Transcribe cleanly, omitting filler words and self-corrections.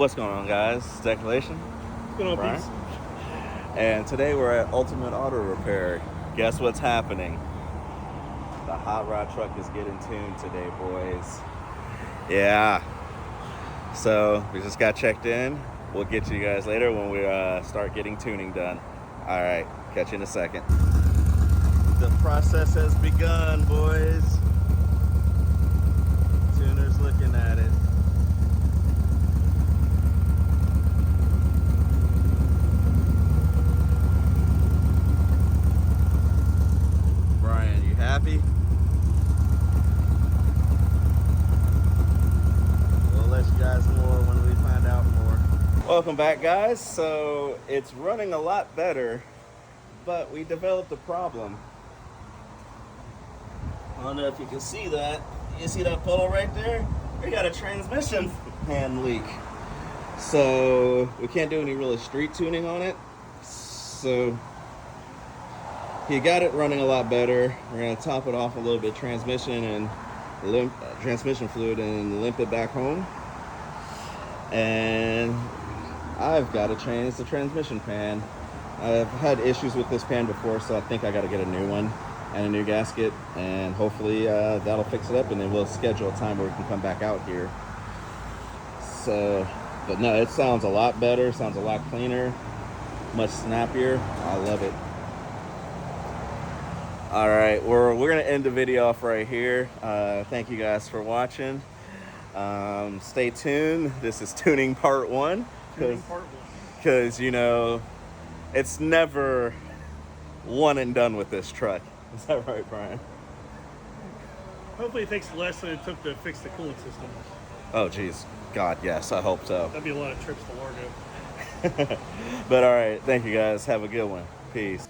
What's going on, guys? Decelation. What's going on, Brian. peeps? And today we're at Ultimate Auto Repair. Guess what's happening? The hot rod truck is getting tuned today, boys. Yeah. So we just got checked in. We'll get to you guys later when we start getting tuning done. All right, catch you in a second. The process has begun, boys. Tuner's looking at it. Brian, you happy? We'll let you guys know more when we find out more. Welcome back, guys. So it's running a lot better, but we developed a problem. I don't know if you can see that. You see that puddle right there? We got a transmission pan leak. So we can't do any really street tuning on it. So he got it running a lot better. We're gonna top it off a little bit, transmission fluid, and limp it back home. And I've got to change the transmission pan. I've had issues with this pan before, so I think I got to get a new one and a new gasket, and hopefully that'll fix it up, and then we'll schedule a time where we can come back out here. So, but no, it sounds a lot better, sounds a lot cleaner, much snappier. I love it. All right, we're gonna end the video off right here. Thank you guys for watching. Stay tuned. This is tuning part one. Because you know, it's never one and done with this truck. Is that right, Brian? Hopefully it takes less than it took to fix the cooling system. Oh, geez. God, yes, I hope so. That'd be a lot of trips to Largo. But all right, thank you guys. Have a good one. Peace.